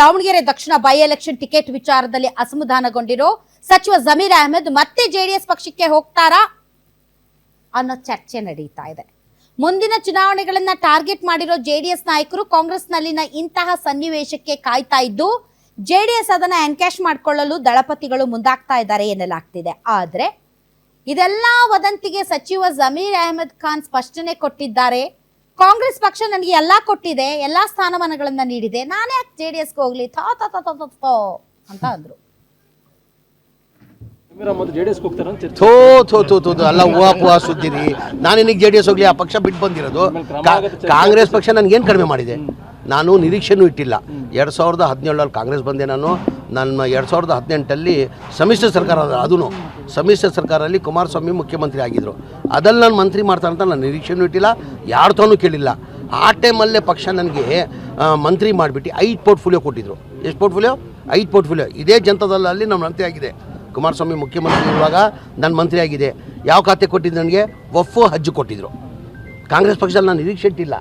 Davanagere Dakshina by election ticket ವಿಚಾರದಲ್ಲಿ ಅಸಮಾಧಾನಗೊಂಡಿರೋ ಸಚಿವ ಜಮೀರ್ ಅಹಮದ್ ಮತ್ತೆ ಜೆಡಿಎಸ್ ಪಕ್ಷಕ್ಕೆ ಹೋಗ್ತಾರಾ ಅನ್ನೋ ಚರ್ಚೆ ನಡೀತಾ ಇದೆ. ಮುಂದಿನ ಚುನಾವಣೆಗಳನ್ನ ಟಾರ್ಗೆಟ್ ಮಾಡಿರೋ ಜೆಡಿಎಸ್ ನಾಯಕರು ಕಾಂಗ್ರೆಸ್ನಲ್ಲಿನ ಇಂತಹ ಸನ್ನಿವೇಶಕ್ಕೆ ಕಾಯ್ತಾ ಇದ್ದು ಜೆಡಿಎಸ್ ಅದನ್ನ ಎನ್ಕ್ಯಾಶ್ ಮಾಡಿಕೊಳ್ಳಲು ದಳಪತಿಗಳು ಮುಂದಾಗ್ತಾ ಇದ್ದಾರೆ ಎನ್ನಲಾಗ್ತಿದೆ. ಆದ್ರೆ ಇದೆಲ್ಲ ವದಂತಿಗೆ ಸಚಿವ ಜಮೀರ್ ಅಹಮದ್ ಖಾನ್ ಸ್ಪಷ್ಟನೆ ಕೊಟ್ಟಿದ್ದಾರೆ. ಕಾಂಗ್ರೆಸ್ ಪಕ್ಷ ನನಗೆ ಎಲ್ಲಾ ಕೊಟ್ಟಿದೆ, ಎಲ್ಲಾ ಸ್ಥಾನಮಾನಗಳನ್ನ ನೀಡಿದೆ, ನಾನೇ ಯಾಕೆ ಜೆಡಿಎಸ್ಗೆ ಹೋಗ್ಲಿ ಅಂತ ಅಂದ್ರು. ಅಲ್ಲ ಹೂವಾ ಸುದ್ದಿರಿ. ನಾನಿನಿಗೆ ಜೆಡಿಎಸ್ ಹೋಗ್ಲಿ, ಆ ಪಕ್ಷ ಬಿಟ್ಟು ಬಂದಿರೋದು. ಕಾಂಗ್ರೆಸ್ ಪಕ್ಷ ನನ್ಗೇನು ಕಡಿಮೆ ಮಾಡಿದೆ? ನಾನು ನಿರೀಕ್ಷೆನೂ ಇಟ್ಟಿಲ್ಲ. 2017 ಕಾಂಗ್ರೆಸ್ ಬಂದೆ. ನನ್ನ 2018 ಸಮ್ಮಿಶ್ರ ಸರ್ಕಾರ, ಅದೂ ಸಮ್ಮಿಶ್ರ ಸರ್ಕಾರದಲ್ಲಿ ಕುಮಾರಸ್ವಾಮಿ ಮುಖ್ಯಮಂತ್ರಿ ಆಗಿದ್ದರು. ಅದಲ್ಲಿ ನಾನು ಮಂತ್ರಿ ಮಾಡ್ತಾರೆ ಅಂತ ನಾನು ನಿರೀಕ್ಷೆನೂ ಇಟ್ಟಿಲ್ಲ, ಯಾರ ತನೂ ಕೇಳಿಲ್ಲ. ಆ ಟೈಮಲ್ಲೇ ಪಕ್ಷ ನನಗೆ ಮಂತ್ರಿ ಮಾಡಿಬಿಟ್ಟು 5 ಪೋರ್ಟ್ಫೋಲಿಯೋ ಕೊಟ್ಟಿದ್ರು. ಎಷ್ಟು ಪೋರ್ಟ್ಫೋಲಿಯೋ? 5 ಪೋರ್ಟ್ಫೋಲಿಯೋ. ಇದೇ ಜನತಾದಳಲ್ಲಿ ನಮ್ಮ ಮಂತ್ರಿ ಆಗಿದೆ. ಕುಮಾರಸ್ವಾಮಿ ಮುಖ್ಯಮಂತ್ರಿ ಇರುವಾಗ ನಾನು ಮಂತ್ರಿ ಆಗಿದೆ. ಯಾವ ಖಾತೆ ಕೊಟ್ಟಿದ್ದು ನನಗೆ? ವಫ್ ಹಜ್ ಕೊಟ್ಟಿದ್ದರು. ಕಾಂಗ್ರೆಸ್ ಪಕ್ಷದಲ್ಲಿ ನಾನು ನಿರೀಕ್ಷೆ ಇಟ್ಟಿಲ್ಲ.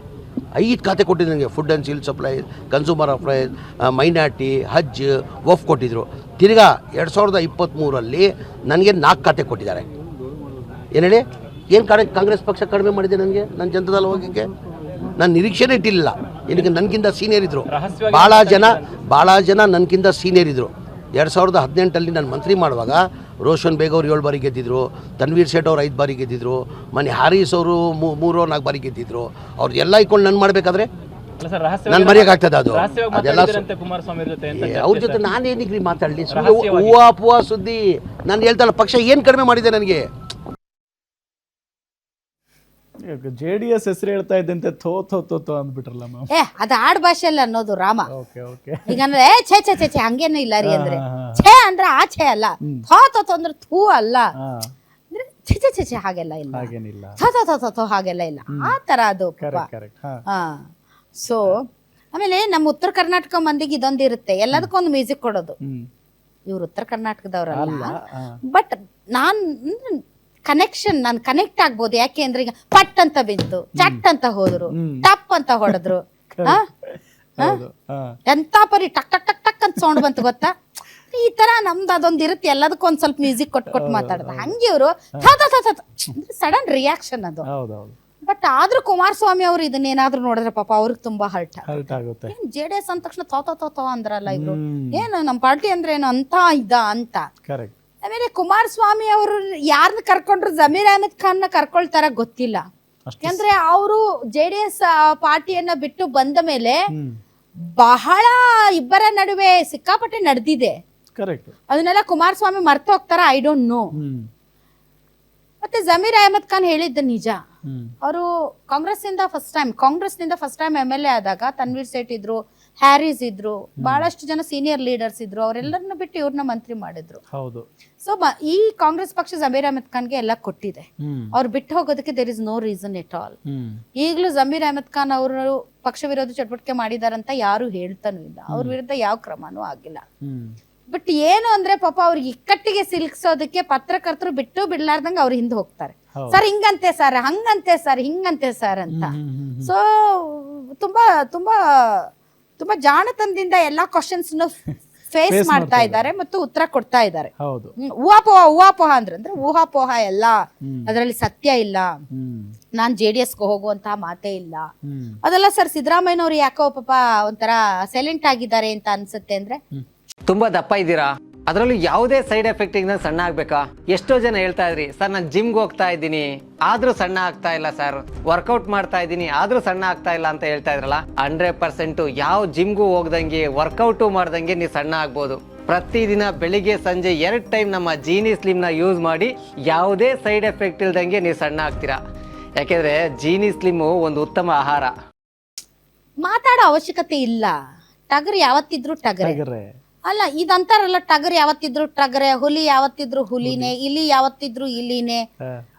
5 ಖಾತೆ ಕೊಟ್ಟಿದ್ದು ನನಗೆ. Food and civil supplies, consumer affairs, minority, ಹಜ್, ವಫ್ ಕೊಟ್ಟಿದ್ದರು. ತಿರ್ಗಾ 2023 ನನಗೆ 4 ಖಾತೆ ಕೊಟ್ಟಿದ್ದಾರೆ. ಏನು ಹೇಳಿ? ಏನು ಕಾಂಗ್ರೆಸ್ ಪಕ್ಷ ಕಡಿಮೆ ಮಾಡಿದೆ ನನಗೆ? ನನ್ನ ಜನತಾದಳ ಹೋಗೋಕ್ಕೆ ನಾನು ನಿರೀಕ್ಷೆನೇ ಇಟ್ಟಿಲ್ಲ. ಏನಕ್ಕೆ? ನನಗಿಂತ ಸೀನಿಯರ್ ಇದ್ದರು ಭಾಳ ಜನ ನನಗಿಂತ ಸೀನಿಯರ್ ಇದ್ದರು. 2018 ನಾನು ಮಂತ್ರಿ ಮಾಡುವಾಗ ರೋಷನ್ ಬೇಗ್ ಅವರು 7 ಬಾರಿ ಗೆದ್ದಿದ್ರು, ತನ್ವೀರ್ ಸೇಠ್ ಅವರು 5 ಬಾರಿ ಗೆದ್ದಿದ್ರು, ಮನೆ ಹಾರೀಸ್ ಅವರು 3-4 ಬಾರಿ ಗೆದ್ದಿದ್ರು. ಅವ್ರದ್ದೆಲ್ಲ ಇಟ್ಕೊಂಡು ನಾನು ಮಾಡಬೇಕಾದ್ರೆ ನಾನು ಮರೆಯೋಕ್ಕಾಗ್ತದೆ? ಅದೆಲ್ಲ ಅವ್ರ ಜೊತೆ ನಾನೇನಿಗ್ರಿ ಮಾತಾಡಲಿ? ಹೂವಾ ಸುದ್ದಿ. ನಾನು ಹೇಳ್ತಾಳೆ ಪಕ್ಷ ಏನು ಕಡಿಮೆ ಮಾಡಿದೆ ನನಗೆ? ಜೆಡಿಎಸ್ ಹೆಸರು ಹೇಳ್ತಾ ಇದ್ದಂತೆ ಥೋ ಅಂದ್ಬಿಟ್ರಲ್ಲ ಮ್ಯಾಮ್. ಅದು ಆಡ್ ಭಾಷೆಯಲ್ಲಿ ಅನ್ನೋದು ರಾಮ. ಈಗಂದ್ರೆ ಛೇ ಹಂಗೇನು ಇಲ್ಲ ರೀ ಅಂದ್ರೆ ಛೇ ಅಂದ್ರೆ ಆ ಛೇ ಅಲ್ಲ, ಥೋ ಅಂದ್ರೆ ಥೂ ಅಲ್ಲ, ಛೇ ಹಾಗೆಲ್ಲ ಇಲ್ಲ, ಥೋ ಹಾಗೆಲ್ಲ ಇಲ್ಲ, ಆ ತರ ಅದು. ಸೊ ಆಮೇಲೆ ನಮ್ಮ ಉತ್ತರ ಕರ್ನಾಟಕ ಮಂದಿಗೆ ಇದೊಂದು ಇರುತ್ತೆ, ಎಲ್ಲದಕ್ಕೊಂದು ಮ್ಯೂಸಿಕ್ ಕೊಡೋದು. ಇವ್ರು ಉತ್ತರ ಕರ್ನಾಟಕದವ್ರಲ್ಲ, ಬಟ್ ನಾನು ಕನೆಕ್ಟ್ ಆಗ್ಬೋದು. ಯಾಕೆ ಅಂದ್ರೆ ಈಗ ಪಟ್ ಅಂತ ಬಿದ್ದು, ಚಟ್ ಅಂತ ಹೋದ್ರು, ಟಪ್ ಅಂತ ಹೊಡೆದ್ರು, ಎಂತ ಪರಿ ಟಕ್ ಟಕ್ ಟಕ್ ಟಕ್ ಅಂತ ಸೌಂಡ್ ಬಂತು ಗೊತ್ತಾ? ಈ ತರ ನಮ್ದು ಅದೊಂದು ಇರುತ್ತೆ, ಎಲ್ಲದಕ್ಕೂ ಒಂದ್ ಸ್ವಲ್ಪ ಮ್ಯೂಸಿಕ್ ಕೊಟ್ಟು ಮಾತಾಡೋದು. ಹಂಗೆ ಇವರು ಸಡನ್ ರಿಯಾಕ್ಷನ್ ಅದು. ಬಟ್ ಆದ್ರೂ ಕುಮಾರಸ್ವಾಮಿ ಅವರು ಇದನ್ನೇನಾದ್ರೂ ನೋಡಿದ್ರೆ ಪಾಪ ಅವ್ರಿಗೆ ತುಂಬಾ ಹರ್ಟ್ ಆಗುತ್ತೆ. ಜೆಡಿಎಸ್ ಅಂದ ತಕ್ಷಣ ಥೋ ಅಂದ್ರಲ್ಲ ಇವ್ರು, ಏನು ನಮ್ಮ ಪಾರ್ಟಿ ಅಂದ್ರೆ ಏನು ಅಂತ ಅಂತ. ಆಮೇಲೆ ಕುಮಾರಸ್ವಾಮಿ ಅವರು ಯಾರನ್ನ ಕರ್ಕೊಂಡ್ರು ಜಮೀರ್ ಅಹಮದ್ ಖಾನ್ ಕರ್ಕೊಳ್ತಾರ ಗೊತ್ತಿಲ್ಲ. ಯಾಕಂದ್ರೆ ಅವರು ಜೆಡಿಎಸ್ ಪಾರ್ಟಿಯನ್ನ ಬಿಟ್ಟು ಬಂದ ಮೇಲೆ ಬಹಳ ಇಬ್ಬರ ನಡುವೆ ಸಿಕ್ಕಾಪಟ್ಟೆ ನಡೆದಿದೆ. ಅದನ್ನೆಲ್ಲ ಕುಮಾರಸ್ವಾಮಿ ಮರ್ತು ಹೋಗ್ತಾರ, ಐ ಡೋಂಟ್ ನೋ. ಮತ್ತೆ ಜಮೀರ್ ಅಹಮದ್ ಖಾನ್ ಹೇಳಿದ್ದ ನಿಜ. ಅವರು ಕಾಂಗ್ರೆಸ್ನಿಂದ ಫಸ್ಟ್ ಟೈಮ್ MLA ಆದಾಗ ತನ್ವೀರ್ ಸೇಠ್ ಇದ್ರು, ಹ್ಯಾರಿಸ್ ಇದ್ರು, ಬಹಳಷ್ಟು ಜನ ಸೀನಿಯರ್ ಲೀಡರ್ಸ್ ಇದ್ರು. ಅವರೆಲ್ಲರನ್ನ ಬಿಟ್ಟು ಇವ್ರನ್ನ ಮಂತ್ರಿ ಮಾಡಿದ್ರು. ಸೊ ಈ ಕಾಂಗ್ರೆಸ್ ಪಕ್ಷ ಜಮೀರ್ ಅಹಮದ್ ಖಾನ್ಗೆ ಎಲ್ಲ ಕೊಟ್ಟಿದೆ. ಅವ್ರು ಬಿಟ್ಟು ಹೋಗೋದಕ್ಕೆ there is no reason at all. ಈಗಲೂ ಜಮೀರ್ ಅಹಮದ್ ಖಾನ್ ಅವರು ಪಕ್ಷ ವಿರೋಧಿ ಚಟುವಟಿಕೆ ಮಾಡಿದಾರಂತ ಯಾರು ಹೇಳ್ತಾನೂ ಇಲ್ಲ, ಅವ್ರ ವಿರುದ್ಧ ಯಾವ ಕ್ರಮನೂ ಆಗಿಲ್ಲ. ಬಟ್ ಏನು ಅಂದ್ರೆ ಪಾಪ ಅವ್ರಿಗೆ ಇಕ್ಕಟ್ಟಿಗೆ ಸಿಲುಕ್ಸೋದಕ್ಕೆ ಪತ್ರಕರ್ತರು ಬಿಟ್ಟು ಬಿಡ್ಲಾರ್ದಂಗ ಅವ್ರ ಹಿಂದೆ ಹೋಗ್ತಾರೆ. ಸರ್ ಹಿಂಗಂತೆ ಸರ್, ಹಂಗಂತೆ ಸರ್, ಹಿಂಗಂತೆ ಸರ್ ಅಂತ. ಸೊ ತುಂಬಾ ತುಂಬಾ ತುಂಬಾ ಜಾಣತನದಿಂದ ಎಲ್ಲಾ ಕ್ವಶನ್ಸ್ ಫೇಸ್ ಮಾಡ್ತಾ ಇದ್ದಾರೆ ಮತ್ತು ಉತ್ತರ ಕೊಡ್ತಾ ಇದ್ದಾರೆ. ಊಹಾಪೋಹ ಅಂದ್ರೆ ಊಹಾಪೋಹ ಎಲ್ಲ, ಅದರಲ್ಲಿ ಸತ್ಯ ಇಲ್ಲ. ನಾನ್ JDSಗೆ ಹೋಗುವಂತಹ ಮಾತೇ ಇಲ್ಲ ಅದೆಲ್ಲ. ಸರ್ ಸಿದ್ದರಾಮಯ್ಯನವ್ರು ಯಾಕೋ ಪಾಪ ಒಂಥರ ಸೈಲೆಂಟ್ ಆಗಿದ್ದಾರೆ ಅಂತ ಅನ್ಸುತ್ತೆ. ಅಂದ್ರೆ ತುಂಬಾ ದಪ್ಪ ಇದ್ದೀರಾ, ಅದರಲ್ಲೂ ಯಾವುದೇ ಸೈಡ್ ಎಫೆಕ್ಟ್ ಇಂದ ಸಣ್ಣ ಆಗ್ಬೇಕಾ? ಎಷ್ಟೋ ಜನ ಹೇಳ್ತಾ ಇದ್ರಿ ಸರ್, ನಾನು ಜಿಮ್ಗೆ ಹೋಗ್ತಾ ಇದ್ದೀನಿ ಆದ್ರೂ ಸಣ್ಣ ಆಗ್ತಾ ಇಲ್ಲ ಸರ್, ವರ್ಕೌಟ್ ಮಾಡ್ತಾ ಇದ್ದೀನಿ ಆದ್ರೂ ಸಣ್ಣ ಆಗ್ತಾ ಇಲ್ಲ ಅಂತ ಹೇಳ್ತಾ ಇದ್ರಲ್ಲ. 100% ಯಾವ ಜಿಮ್ಗೂ ಹೋಗ್ದಂಗೆ ವರ್ಕೌಟು ಮಾಡ್ದಂಗೆ ನೀವು ಸಣ್ಣ ಆಗ್ಬೋದು. ಪ್ರತಿದಿನ ಬೆಳಿಗ್ಗೆ ಸಂಜೆ 2 ಟೈಮ್ ನಮ್ಮ ಜೀನಿ ಸ್ಲಿಮ್ ನ ಯೂಸ್ ಮಾಡಿ ಯಾವುದೇ ಸೈಡ್ ಎಫೆಕ್ಟ್ ಇಲ್ದಂಗೆ ನೀವು ಸಣ್ಣ ಆಗ್ತೀರಾ. ಯಾಕೆಂದ್ರೆ ಜೀನಿ ಸ್ಲಿಮ್ ಒಂದು ಉತ್ತಮ ಆಹಾರ. ಮಾತಾಡೋ ಅವಶ್ಯಕತೆ ಇಲ್ಲ. ಟಗರ್ ಯಾವತ್ತಿದ್ರು ಟಗರೆ ಅಲ್ಲ, ಇದಂತಾರಲ್ಲ ಟಗರ್ ಯಾವತ್ತಿದ್ರು ಟಗರೆ, ಹುಲಿ ಯಾವತ್ತಿದ್ರು ಹುಲಿನೇ, ಇಲಿ ಯಾವತ್ತಿದ್ರು ಇಲಿನೇ.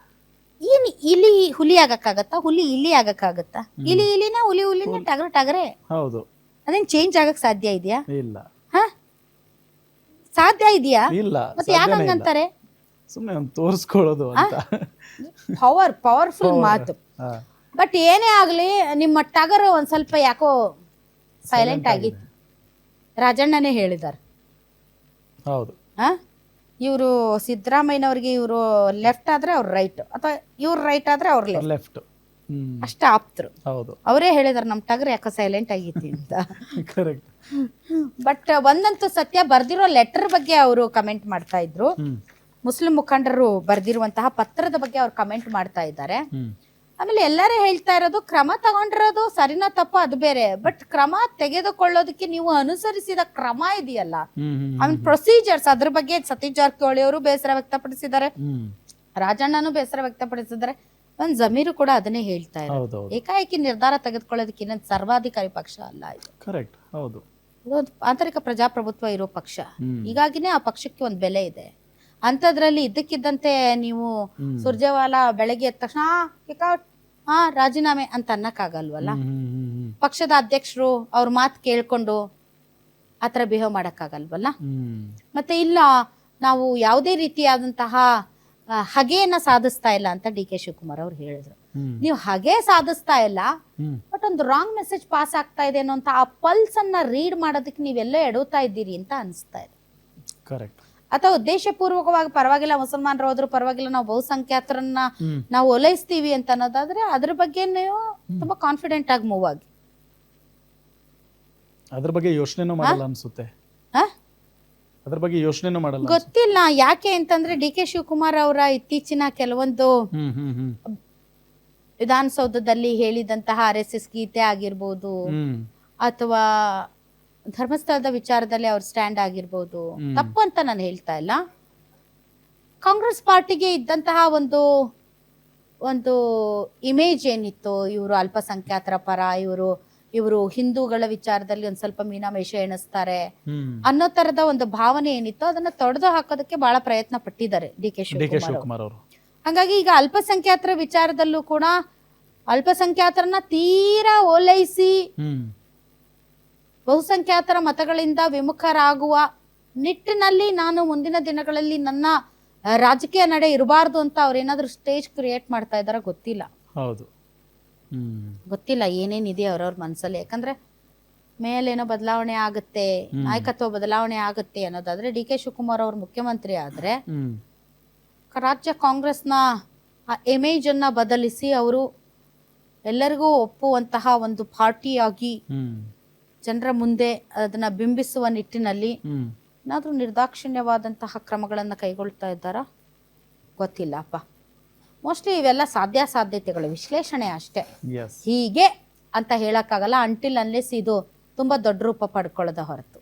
ಏನ್ ಇಲಿ ಹುಲಿ ಆಗಕ್ಕಾಗತ್ತಾ? ಹುಲಿ ಇಲಿ ಆಗಕ್ಕಾಗತ್ತಾ? ಇಲಿನೇ, ಹುಲಿನೇ, ಟಗರೆ. ಹೌದು. ಅದೇನ್ ಚೇಂಜ್ ಆಗಕ್ ಸಾಧ್ಯ ಇದೆಯಾ? ಇಲ್ಲ. ಸಾಧ್ಯ ಇದೆಯಾ? ಇಲ್ಲ. ಮತ್ತೆ ಯಾಕೆ ಹಂಗಂತಾರೆ? ಸುಮ್ಮನೆ ತೋರಿಸ್ಕೊಳ್ಳೋದು ಅಂತ. ಪವರ್ಫುಲ್ ಮಾತು. ಬಟ್ ಏನೇ ಆಗ್ಲಿ ನಿಮ್ಮ ಟಗರ್ ಒಂದ್ ಸ್ವಲ್ಪ ಯಾಕೋ ಸೈಲೆಂಟ್ ಆಗಿತ್ತು. ರಾಜಣ್ಣನೇ ಹೇಳಿದ್ದಾರೆ. ಹೌದು. ಇವರು ಸಿದ್ದರಾಮಯ್ಯನವ್ರಿಗೆ ಇವರು ಲೆಫ್ಟ್ ಆದ್ರೆ ಅವ್ರು ರೈಟ್, ಅಥವಾ ಇವ್ರು ರೈಟ್ ಆದ್ರೆ ಅವ್ರು ಲೆಫ್ಟ್. ಅಷ್ಟ ಆಪ್ತರು. ಹೌದು. ಅವರೇ ಹೇಳಿದಾರೆ ನಮ್ ಟಗರ್ ಯಾಕೆ ಸೈಲೆಂಟ್ ಆಗೈತಿ ಅಂತ. ಕರೆಕ್ಟ್. ಬಟ್ ಒಂದಂತೂ ಸತ್ಯ, ಬರ್ದಿರೋ ಲೆಟರ್ ಬಗ್ಗೆ ಅವರು ಕಮೆಂಟ್ ಮಾಡ್ತಾ ಇದ್ರು. ಮುಸ್ಲಿಂ ಮುಖಂಡರು ಬರ್ದಿರುವಂತಹ ಪತ್ರದ ಬಗ್ಗೆ ಅವ್ರು ಕಮೆಂಟ್ ಮಾಡ್ತಾ ಇದ್ದಾರೆ. ಆಮೇಲೆ ಎಲ್ಲರೂ ಹೇಳ್ತಾ ಇರೋದು ಕ್ರಮ ತಗೊಂಡಿರೋದು ಸರಿನಾ ತಪ್ಪು ಅದು ಬೇರೆ, ಬಟ್ ಕ್ರಮ ತೆಗೆದುಕೊಳ್ಳೋದಕ್ಕೆ ನೀವು ಅನುಸರಿಸಿದ ಕ್ರಮ ಇದೆಯಲ್ಲ, ಆಮೇಲೆ ಪ್ರೊಸೀಜರ್ಸ್, ಅದ್ರ ಬಗ್ಗೆ ಸತೀಶ್ ಜಾರಕಿಹೊಳಿ ಅವರು ಬೇಸರ ವ್ಯಕ್ತಪಡಿಸಿದ್ದಾರೆ, ರಾಜಣ್ಣನು ಬೇಸರ ವ್ಯಕ್ತಪಡಿಸಿದ್ದಾರೆ, ಒಂದ್ ಜಮೀರು ಕೂಡ ಅದನ್ನೇ ಹೇಳ್ತಾ ಇದ್ದಾರೆ. ಏಕಾಏಕಿ ನಿರ್ಧಾರ ತೆಗೆದುಕೊಳ್ಳೋದಕ್ಕೆ ಇನ್ನೊಂದು ಸರ್ವಾಧಿಕಾರಿ ಪಕ್ಷ ಅಲ್ಲ ಇದು. ಕರೆಕ್ಟ್. ಹೌದು. ಇದೊಂದು ಆಂತರಿಕ ಪ್ರಜಾಪ್ರಭುತ್ವ ಇರೋ ಪಕ್ಷ, ಹೀಗಾಗಿನೇ ಆ ಪಕ್ಷಕ್ಕೆ ಒಂದು ಬೆಲೆ ಇದೆ. ಅಂತದ್ರಲ್ಲಿ ಇದ್ದಕ್ಕಿದ್ದಂತೆ ನೀವು ಸುರ್ಜೇವಾಲಾ ಬೆಳಗ್ಗೆ ಎದ್ದ ತಕ್ಷಣ ರಾಜೀನಾಮೆ ಅಂತ ಅನ್ನಕ್ಕಾಗಲ್ವಲ್ಲ. ಪಕ್ಷದ ಅಧ್ಯಕ್ಷರು ಅವ್ರ ಮಾತು ಕೇಳ್ಕೊಂಡು ಆತರ ಬಿಹೇವ್ ಮಾಡಕ್ಕಾಗಲ್ವಲ್ಲ. ಮತ್ತೆ ಇಲ್ಲ ನಾವು ಯಾವುದೇ ರೀತಿಯಾದಂತಹ ಹಗೆಯನ್ನ ಸಾಧಿಸ್ತಾ ಇಲ್ಲ ಅಂತ ಡಿ ಕೆ ಶಿವಕುಮಾರ್ ಅವ್ರು ಹೇಳಿದ್ರು. ನೀವು ಹಗೆ ಸಾಧಿಸ್ತಾ ಇಲ್ಲ, ಬಟ್ ಒಂದು ರಾಂಗ್ ಮೆಸೇಜ್ ಪಾಸ್ ಆಗ್ತಾ ಇದೆ ಅನ್ನೋ ಆ ಪಲ್ಸ್ ಅನ್ನ ರೀಡ್ ಮಾಡೋದಕ್ಕೆ ನೀವೆಲ್ಲ ಎಡುತ್ತಾ ಇದ್ದೀರಿ ಅಂತ ಅನಿಸ್ತಾ ಇದೆ. ಕರೆಕ್ಟ್. ಅಥವಾ ಉದ್ದೇಶಪೂರ್ವಕವಾಗಿ ಪರವಾಗಿಲ್ಲ ಮುಸಲ್ಮಾನರು ಹೋದ್ರು ಪರವಾಗಿಲ್ಲ, ನಾವು ಬಹುಸಂಖ್ಯಾತರನ್ನ ನಾವು ಓಲೈಸ್ತೀವಿ ಅಂತ ಅನ್ನೋದಾದ್ರೆ ಅದ್ರ ಬಗ್ಗೆ ನೀವು ತುಂಬಾ ಕಾನ್ಫಿಡೆಂಟ್ ಆಗಿ ಮೂವ್ ಆಗಿ, ಅದ್ರ ಬಗ್ಗೆ ಯೋಚನೆನೂ ಮಾಡಲ್ಲ ಅನ್ಸುತ್ತೆ. ಅದ್ರ ಬಗ್ಗೆ ಯೋಚನೆನೂ ಮಾಡಲ್ಲ ಗೊತ್ತಿಲ್ಲ. ಯಾಕೆ ಅಂತಂದ್ರೆ ಡಿ ಕೆ ಶಿವಕುಮಾರ್ ಅವರ ಇತ್ತೀಚಿನ ಕೆಲವೊಂದು ವಿಧಾನಸೌಧದಲ್ಲಿ ಹೇಳಿದಂತಹ RSS ಗೀತೆ ಆಗಿರ್ಬೋದು, ಅಥವಾ ಧರ್ಮಸ್ಥಳದ ವಿಚಾರದಲ್ಲಿ ಅವ್ರ ಸ್ಟ್ಯಾಂಡ್ ಆಗಿರ್ಬೋದು, ತಪ್ಪು ಅಂತ ನಾನು ಹೇಳ್ತಾ ಇಲ್ಲ. ಕಾಂಗ್ರೆಸ್ ಪಾರ್ಟಿಗೆ ಇದ್ದಂತಹ ಒಂದು ಇಮೇಜ್ ಏನಿತ್ತು, ಇವರು ಅಲ್ಪಸಂಖ್ಯಾತರ ಪರ, ಇವರು ಹಿಂದೂಗಳ ವಿಚಾರದಲ್ಲಿ ಒಂದ್ ಸ್ವಲ್ಪ ಮೀನಾಮೇಷ ಎಣಿಸ್ತಾರೆ ಅನ್ನೋ ತರದ ಒಂದು ಭಾವನೆ ಏನಿತ್ತು, ಅದನ್ನ ತೊಡೆದು ಹಾಕೋದಕ್ಕೆ ಬಹಳ ಪ್ರಯತ್ನ ಪಟ್ಟಿದ್ದಾರೆ ಡಿ ಕೆ ಶಿವಕುಮಾರ್ ಅವರು. ಹಾಗಾಗಿ ಈಗ ಅಲ್ಪಸಂಖ್ಯಾತರ ವಿಚಾರದಲ್ಲೂ ಕೂಡ ಅಲ್ಪಸಂಖ್ಯಾತರನ್ನ ತೀರಾ ಓಲೈಸಿ ಬಹುಸಂಖ್ಯಾತರ ಮತಗಳಿಂದ ವಿಮುಖರಾಗುವ ನಿಟ್ಟಿನಲ್ಲಿ ನಾನು ಮುಂದಿನ ದಿನಗಳಲ್ಲಿ ನನ್ನ ರಾಜಕೀಯ ನಡೆ ಇರಬಾರ್ದು ಅಂತ ಅವ್ರೇನಾದ್ರೂ ಸ್ಟೇಜ್ ಕ್ರಿಯೇಟ್ ಮಾಡ್ತಾ ಇದಾರ ಗೊತ್ತಿಲ್ಲ. ಹೌದು. ಗೊತ್ತಿಲ್ಲ ಏನೇನಿದೆ ಅವ್ರವ್ರ ಮನಸ್ಸಲ್ಲಿ. ಯಾಕಂದ್ರೆ ಮೇಲೇನೋ ಬದಲಾವಣೆ ಆಗುತ್ತೆ, ನಾಯಕತ್ವ ಬದಲಾವಣೆ ಆಗುತ್ತೆ ಅನ್ನೋದಾದ್ರೆ ಡಿ ಕೆ ಶಿವಕುಮಾರ್ ಅವ್ರ ಮುಖ್ಯಮಂತ್ರಿ ಆದ್ರೆ ರಾಜ್ಯ ಕಾಂಗ್ರೆಸ್ನ ಇಮೇಜ್ ಅನ್ನ ಬದಲಿಸಿ ಅವರು ಎಲ್ಲರಿಗೂ ಒಪ್ಪುವಂತಹ ಒಂದು ಪಾರ್ಟಿಯಾಗಿ ಜನರ ಮುಂದೆ ಅದನ್ನ ಬಿಂಬಿಸುವ ನಿಟ್ಟಿನಲ್ಲಿ ಏನಾದ್ರೂ ನಿರ್ದಾಕ್ಷಿಣ್ಯವಾದಂತಹ ಕ್ರಮಗಳನ್ನ ಕೈಗೊಳ್ತಾ ಇದ್ದಾರಾ ಗೊತ್ತಿಲ್ಲಪ್ಪ. ಮೋಸ್ಟ್ಲಿ ಇವೆಲ್ಲ ಸಾಧ್ಯತೆಗಳ ವಿಶ್ಲೇಷಣೆ ಅಷ್ಟೇ, ಹೀಗೆ ಅಂತ ಹೇಳಕ್ಕಾಗಲ್ಲ ಅಂಟಿಲ್ ಅನ್ಲೆಸ್ ಇದು ತುಂಬಾ ದೊಡ್ಡ ರೂಪ ಪಡ್ಕೊಳ್ಳೋದ ಹೊರತು.